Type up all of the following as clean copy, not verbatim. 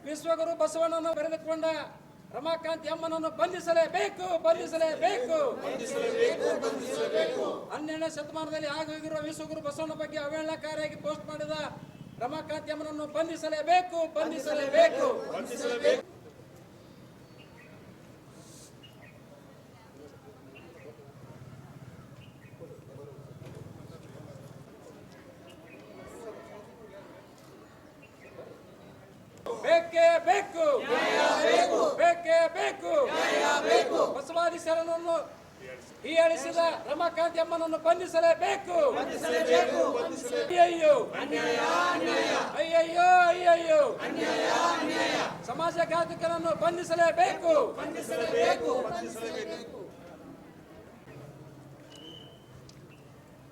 ವಿಶ್ವಗುರು ಬಸವಣ್ಣನನ್ನು ಬರೆದುಕೊಂಡ ರಮಾಕಾಂತ್ ಎಮ್ಮನನ್ನು ಬಂಧಿಸಲೇಬೇಕು. 12ನೇ ಶತಮಾನದಲ್ಲಿ ಆಗೋಗಿರುವ ವಿಶ್ವಗುರು ಬಸವಣ್ಣ ಬಗ್ಗೆ ಅವಹೇಳನಕಾರಿಯಾಗಿ ಪೋಸ್ಟ್ ಮಾಡಿದ ರಮಾಕಾಂತ್ ಎಮ್ಮನನ್ನು ಬಂಧಿಸಲೇಬೇಕು. ಬಸವಾದಿ ಶರಣನ್ನು ಹೀಯಾಳಿಸಿದ ರಮಾಕಾಂತ್ ಎಮ್ಮನನ್ನು ಬಂಧಿಸಲೇಬೇಕು. ಅಯ್ಯಯ್ಯೋ ಸಮಾಜಘಾತಕರನ್ನು ಬಂಧಿಸಲೇಬೇಕು.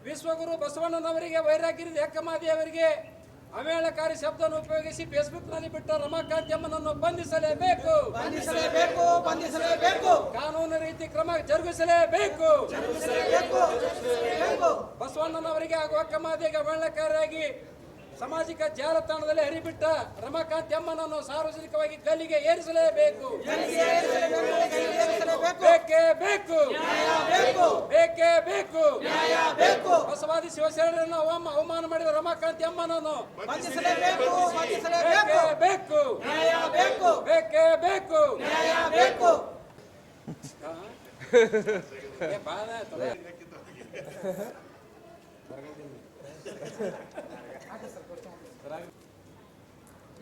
ವಿಶ್ವಗುರು ಬಸವಣ್ಣನವರಿಗೆ ವೈರಾಗ್ಯದ ಎಕ್ಕಮಾದಿಯವರಿಗೆ ಅವಹೇಳನಕಾರಿ ಶಬ್ದವನ್ನು ಉಪಯೋಗಿಸಿ ಫೇಸ್ಬುಕ್ನಲ್ಲಿ ಬಿಟ್ಟ ರಮಾಕಾಂತ್ ಎಮ್ಮನನ್ನು ಬಂಧಿಸಲೇಬೇಕು. ಕಾನೂನು ರೀತಿ ಕ್ರಮ ಜರುಗಿಸಲೇಬೇಕು. ಬಸವಣ್ಣನವರಿಗೆ ಹಾಗೂ ಅಕ್ಕಮಾದಿಗೆ ಅವಹೇಳನಕಾರಿಯಾಗಿ ಸಾಮಾಜಿಕ ಜಾಲತಾಣದಲ್ಲಿ ಹರಿಬಿಟ್ಟ ರಮಾಕಾಂತ್ ಎಮ್ಮನನ್ನು ಸಾರ್ವಜನಿಕವಾಗಿ ಗಲ್ಲಿಗೆ ಏರಿಸಲೇಬೇಕು. ಬಸವಾದಿ ಶಿವಶರಣರನ್ನು ಅವಮಾನ ಮಾಡಿದ ರಮಾಕಾಂತ್ ಎಮ್ಮನನ್ನು ಬೇಕು.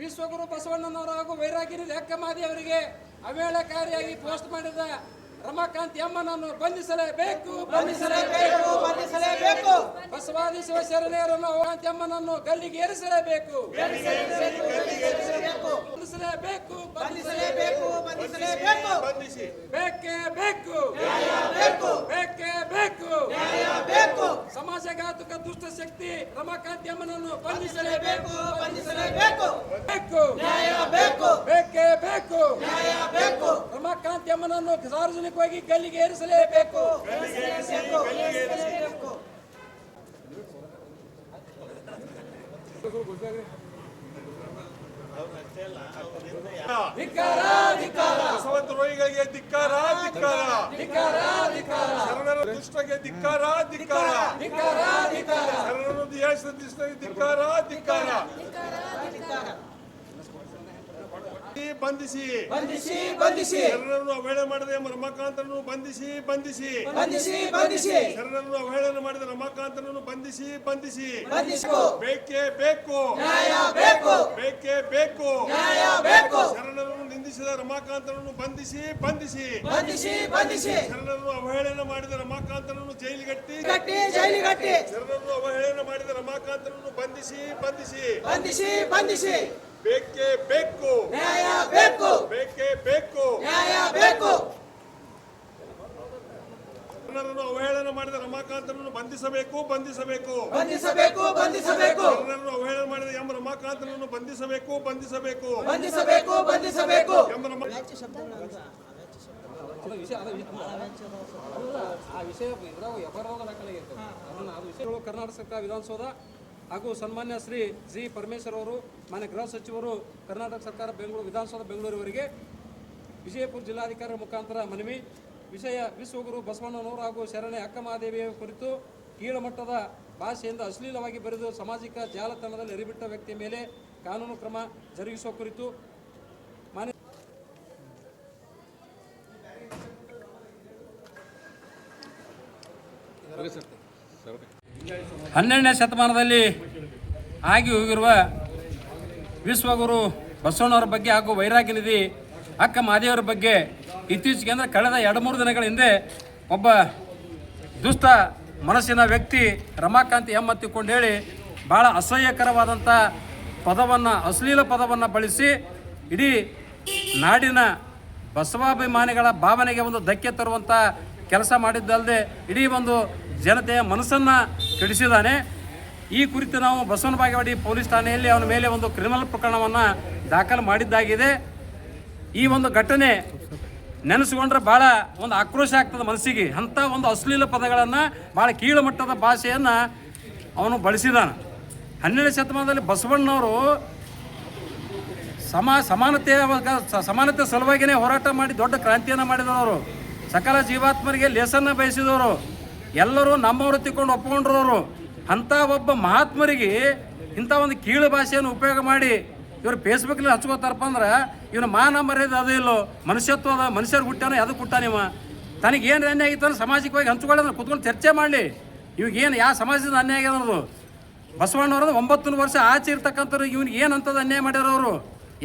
ವಿಶ್ವಗುರು ಬಸವಣ್ಣನವರು ಹಾಗೂ ವೈರಾಗ್ಯದ ಅಕ್ಕಮಾದಿ ಅವರಿಗೆ ಅವಹೇಳನಕಾರಿಯಾಗಿ ಪೋಸ್ಟ್ ಮಾಡಿದ ರಮಾಕಾಂತ್ ಎಮ್ಮನನ್ನು ಬಂಧಿಸಲೇಬೇಕು. ಬಸವಾದಿ ಶಿವಶರಣರನ್ನು ರಮಾಕಾಂತ್ ಎಮ್ಮನನ್ನು ಗಲ್ಲಿಗೆ ಏರಿಸಲೇಬೇಕು. ಸಮಾಜಘಾತಕ ದುಷ್ಟ ಶಕ್ತಿ ರಮಾಕಾಂತ್ ಎಮ್ಮನನ್ನು ಬಂಧಿಸಲೇಬೇಕು. ರಮಾಕಾಂತ್ ಎಮ್ಮನನ್ನು ಸಾರ್ವಜನಿಕವಾಗಿ ಗಲ್ಲಿಗೆ ಏರಿಸಲೇಬೇಕು. ಬಸವದ್ರೋಹಿಗಳಿಗೆ ಧಿಕ್ಕಾರ, ಶರಣರ ದುಷ್ಟಗೆ ಧಿಕ್ಕಾರ, ಶರಣರನ್ನು ದೇಶದ ಧಿಕ್ಕಾರ. ಬಂಧಿಸಿ ಶರಣರನ್ನು ಅವಹೇಳನ ಮಾಡಿದ ರಮಾಕಾಂತನನ್ನು ಬಂಧಿಸಿ. ಶರಣರನ್ನು ಅವಹೇಳನ ಮಾಡಿದ ರಮಾಕಾಂತನನ್ನು ಬಂಧಿಸಿ. ಬೇಕೇ ಬೇಕು. ಶರಣರನ್ನು ನಿಂದಿಸಿದ ರಮಾಕಾಂತನನ್ನು ಬಂಧಿಸಿ. ಶರಣರನ್ನು ಅವಹೇಳನ ಮಾಡಿದ ರಮಾಕಾಂತನನ್ನು ಜೈಲಿಗಟ್ಟಿ. ಶರಣರನ್ನು ಅವಹೇಳನ ಮಾಡಿದ ರಮಾಕಾಂತನನ್ನು ಬಂಧಿಸಿ. ಬೇಕೇ ಬೇಕು. ಶರಣರನ್ನು ಅವಹೇಳನ ಮಾಡಿದ ರಮಾಕಾಂತನನ್ನು ಬಂಧಿಸಬೇಕು. ಶರಣರನ್ನು ಅವಹೇಳನ ಮಾಡಿದ ಎಂ ರಮಾಕಾಂತನನ್ನು ಬಂಧಿಸಬೇಕು. ಕರ್ನಾಟಕ ಸರ್ಕಾರ ವಿಧಾನಸೌಧ ಹಾಗೂ ಸನ್ಮಾನ್ಯ ಶ್ರೀ ಜಿ ಪರಮೇಶ್ವರ್ ಅವರು, ಮಾನ್ಯ ಗೃಹ ಸಚಿವರು, ಕರ್ನಾಟಕ ಸರ್ಕಾರ ಬೆಂಗಳೂರು ವಿಧಾನಸೌಧ ಬೆಂಗಳೂರಿವರೆಗೆ ವಿಜಯಪುರ ಜಿಲ್ಲಾಧಿಕಾರಿ ಮುಖಾಂತರ ಮನವಿ. ವಿಷಯ: ವಿಶ್ವಗುರು ಬಸವಣ್ಣನವರು ಹಾಗೂ ಶರಣೆ ಅಕ್ಕಮಹಾದೇವಿಯ ಕುರಿತು ಕೀಳುಮಟ್ಟದ ಭಾಷೆಯಿಂದ ಅಶ್ಲೀಲವಾಗಿ ಬರೆದು ಸಾಮಾಜಿಕ ಜಾಲತಾಣದಲ್ಲಿ ಹರಿಬಿಟ್ಟ ವ್ಯಕ್ತಿಯ ಮೇಲೆ ಕಾನೂನು ಕ್ರಮ ಜರುಗಿಸುವ ಕುರಿತು ಮಾನ್ಯ 12ನೇ ಶತಮಾನದಲ್ಲಿ ಆಗಿ ಹೋಗಿರುವ ವಿಶ್ವಗುರು ಬಸವಣ್ಣವರ ಬಗ್ಗೆ ಹಾಗೂ ವೈರಾಗ್ಯ ನಿಧಿ ಅಕ್ಕ ಮಹಾದೇವರ ಬಗ್ಗೆ ಇತ್ತೀಚೆಗೆ ಅಂದರೆ ಕಳೆದ 2-3 ದಿನಗಳ ಹಿಂದೆ ಒಬ್ಬ ದುಷ್ಟ ಮನಸ್ಸಿನ ವ್ಯಕ್ತಿ ರಮಾಕಾಂತ್ ಎಂ ಅಂತಿಕೊಂಡು ಹೇಳಿ ಭಾಳ ಅಸಹ್ಯಕರವಾದಂಥ ಪದವನ್ನು, ಅಶ್ಲೀಲ ಪದವನ್ನು ಬಳಸಿ ಇಡೀ ನಾಡಿನ ಬಸವಾಭಿಮಾನಿಗಳ ಭಾವನೆಗೆ ಒಂದು ಧಕ್ಕೆ ತರುವಂಥ ಕೆಲಸ ಮಾಡಿದ್ದಲ್ಲದೆ ಇಡೀ ಒಂದು ಜನತೆಯ ಮನಸ್ಸನ್ನು ಕೆಡಿಸಿದ್ದಾನೆ. ಈ ಕುರಿತು ನಾವು ಬಸವನ ಬಾಗೇವಾಡಿ ಪೊಲೀಸ್ ಠಾಣೆಯಲ್ಲಿ ಅವನ ಮೇಲೆ ಒಂದು ಕ್ರಿಮಿನಲ್ ಪ್ರಕರಣವನ್ನು ದಾಖಲು ಮಾಡಿದ್ದಾಗಿದೆ. ಈ ಒಂದು ಘಟನೆ ನೆನೆಸ್ಕೊಂಡ್ರೆ ಭಾಳ ಒಂದು ಆಕ್ರೋಶ ಆಗ್ತದೆ ಮನಸ್ಸಿಗೆ. ಅಂಥ ಒಂದು ಅಶ್ಲೀಲ ಪದಗಳನ್ನು, ಭಾಳ ಕೀಳು ಮಟ್ಟದ ಭಾಷೆಯನ್ನು ಅವನು ಬಳಸಿದಾನೆ. 12ನೇ ಶತಮಾನದಲ್ಲಿ ಬಸವಣ್ಣವರು ಸಮಾನತೆ ಸಲುವಾಗಿಯೇ ಹೋರಾಟ ಮಾಡಿ ದೊಡ್ಡ ಕ್ರಾಂತಿಯನ್ನು ಮಾಡಿದವರು, ಸಕಲ ಜೀವಾತ್ಮರಿಗೆ ಲೇಸನ್ನು ಬಯಸಿದವರು, ಎಲ್ಲರೂ ನಮ್ಮವರು ತಿಳ್ಕೊಂಡು ಒಪ್ಪಿಕೊಂಡಿರೋರು. ಅಂಥ ಒಬ್ಬ ಮಹಾತ್ಮರಿಗೆ ಇಂಥ ಒಂದು ಕೀಳು ಭಾಷೆಯನ್ನು ಉಪಯೋಗ ಮಾಡಿ ಇವರು ಫೇಸ್ಬುಕ್ನಲ್ಲಿ ಹಚ್ಕೋತಾರಪ್ಪ ಅಂದ್ರೆ ಇವನು ಮಾನ ಮರ್ಯಾದೆ ಅದು ಇಲ್ಲೋ, ಮನುಷ್ಯತ್ವ ಅದ, ಮನುಷ್ಯರು ಹುಟ್ಟಾನ ಅದಕ್ಕೆ ಹುಟ್ಟಾನಿವ, ತನಗೇನು ಅನ್ಯಾಯ ಆಗಿತ್ತು ಅಂದ್ರೆ ಸಾಮಾಜಿಕವಾಗಿ ಹಂಚ್ಕೊಳ್ಳೋದ್ರೆ ಕೂತ್ಕೊಂಡು ಚರ್ಚೆ ಮಾಡಲಿ. ಇವಾಗೇನು ಯಾವ ಸಮಾಜದ ಅನ್ಯಾಯ ಆಗ್ಯದ ಅನ್ನೋದು ಬಸವಣ್ಣವ್ರದ್ದು 9 ವರ್ಷ ಆಚೆ ಇರ್ತಕ್ಕಂಥವ್ರು ಇವ್ನಿಗೆ ಏನು ಅಂಥದ್ದು ಅನ್ಯಾಯ ಮಾಡ್ಯಾರವರು,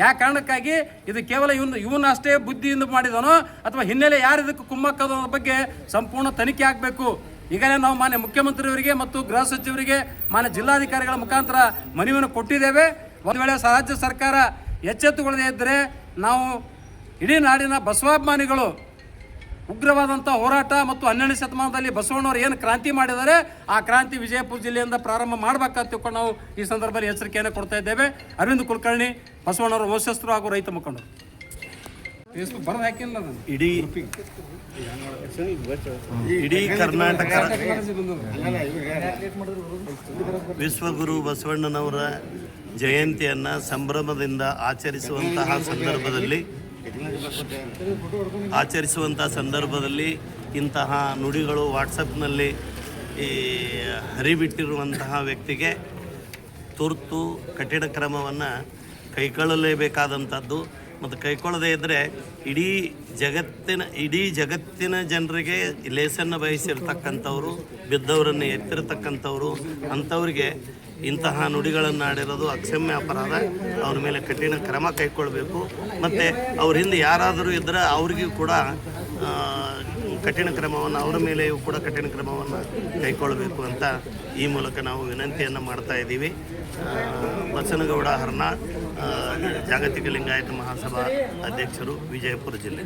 ಯಾವ ಕಾರಣಕ್ಕಾಗಿ ಇದು ಕೇವಲ ಇವನು ಅಷ್ಟೇ ಬುದ್ಧಿಯಿಂದ ಮಾಡಿದನೋ ಅಥವಾ ಹಿನ್ನೆಲೆ ಯಾರು ಇದಕ್ಕೆ ಕುಮ್ಮಕ್ಕದ ಬಗ್ಗೆ ಸಂಪೂರ್ಣ ತನಿಖೆ ಆಗಬೇಕು. ಈಗಲೇ ನಾವು ಮಾನ್ಯ ಮುಖ್ಯಮಂತ್ರಿಯವರಿಗೆ ಮತ್ತು ಗೃಹ ಸಚಿವರಿಗೆ ಮಾನ್ಯ ಜಿಲ್ಲಾಧಿಕಾರಿಗಳ ಮುಖಾಂತರ ಮನವಿಯನ್ನು ಕೊಟ್ಟಿದ್ದೇವೆ. ಒಂದು ವೇಳೆ ರಾಜ್ಯ ಸರ್ಕಾರ ಎಚ್ಚೆತ್ತುಕೊಳ್ಳದೇ ಇದ್ದರೆ ನಾವು ಇಡೀ ನಾಡಿನ ಬಸವಾಭಿಮಾನಿಗಳು ಉಗ್ರವಾದಂಥ ಹೋರಾಟ ಮತ್ತು 12ನೇ ಶತಮಾನದಲ್ಲಿ ಬಸವಣ್ಣವರು ಏನು ಕ್ರಾಂತಿ ಮಾಡಿದ್ದಾರೆ ಆ ಕ್ರಾಂತಿ ವಿಜಯಪುರ ಜಿಲ್ಲೆಯಿಂದ ಪ್ರಾರಂಭ ಮಾಡಬೇಕಂತ ತಿಳ್ಕೊಂಡು ನಾವು ಈ ಸಂದರ್ಭದಲ್ಲಿ ಎಚ್ಚರಿಕೆಯನ್ನು ಕೊಡ್ತಾ ಇದ್ದೇವೆ. ಅರವಿಂದ್ ಕುಲಕರ್ಣಿ, ಬಸವಣ್ಣವರ ವಂಶಸ್ಥರು ಹಾಗೂ ರೈತ ಮುಖಂಡರು. ಫೇಸ್ಬುಕ್ ಬರೋದು ಹಾಕಿಲ್ಲ ನಾನು. ಇಡೀ ಕರ್ನಾಟಕ ವಿಶ್ವಗುರು ಬಸವಣ್ಣನವರ ಜಯಂತಿಯನ್ನು ಸಂಭ್ರಮದಿಂದ ಆಚರಿಸುವಂಥ ಸಂದರ್ಭದಲ್ಲಿ ಇಂತಹ ನುಡಿಗಳು ವಾಟ್ಸಪ್ನಲ್ಲಿ ಹರಿಬಿಟ್ಟಿರುವಂತಹ ವ್ಯಕ್ತಿಗೆ ತುರ್ತು ಕಠಿಣ ಕ್ರಮವನ್ನು ಕೈಗೊಳ್ಳಲೇಬೇಕಾದಂಥದ್ದು. ಮತ್ತು ಕೈಗೊಳ್ಳದೇ ಇದ್ದರೆ ಇಡೀ ಜಗತ್ತಿನ ಜನರಿಗೆ ಲೇಸನ್ನು ಬಯಸಿರ್ತಕ್ಕಂಥವ್ರು, ಬಿದ್ದವರನ್ನು ಎತ್ತಿರ್ತಕ್ಕಂಥವ್ರು, ಅಂಥವ್ರಿಗೆ ಇಂತಹ ನುಡಿಗಳನ್ನು ಆಡಿರೋದು ಅಕ್ಷಮ್ಯ ಅಪರಾಧ. ಅವ್ರ ಮೇಲೆ ಕಠಿಣ ಕ್ರಮ ಕೈಗೊಳ್ಳಬೇಕು. ಮತ್ತು ಅವ್ರ ಹಿಂದೆ ಯಾರಾದರೂ ಇದ್ದರೆ ಅವ್ರಿಗೂ ಕೂಡ ಕಠಿಣ ಕ್ರಮವನ್ನು, ಅವರ ಮೇಲೆಯೂ ಕೂಡ ಕಠಿಣ ಕ್ರಮವನ್ನು ಕೈಗೊಳ್ಳಬೇಕು ಅಂತ ಈ ಮೂಲಕ ನಾವು ವಿನಂತಿಯನ್ನು ಮಾಡ್ತಾ ಇದ್ದೀವಿ. ಬಸನಗೌಡ ಹರ್ನಾಳ್, ಜಾಗತಿಕ ಲಿಂಗಾಯತ ಮಹಾಸಭಾ ಅಧ್ಯಕ್ಷರು, ವಿಜಯಪುರ ಜಿಲ್ಲೆ.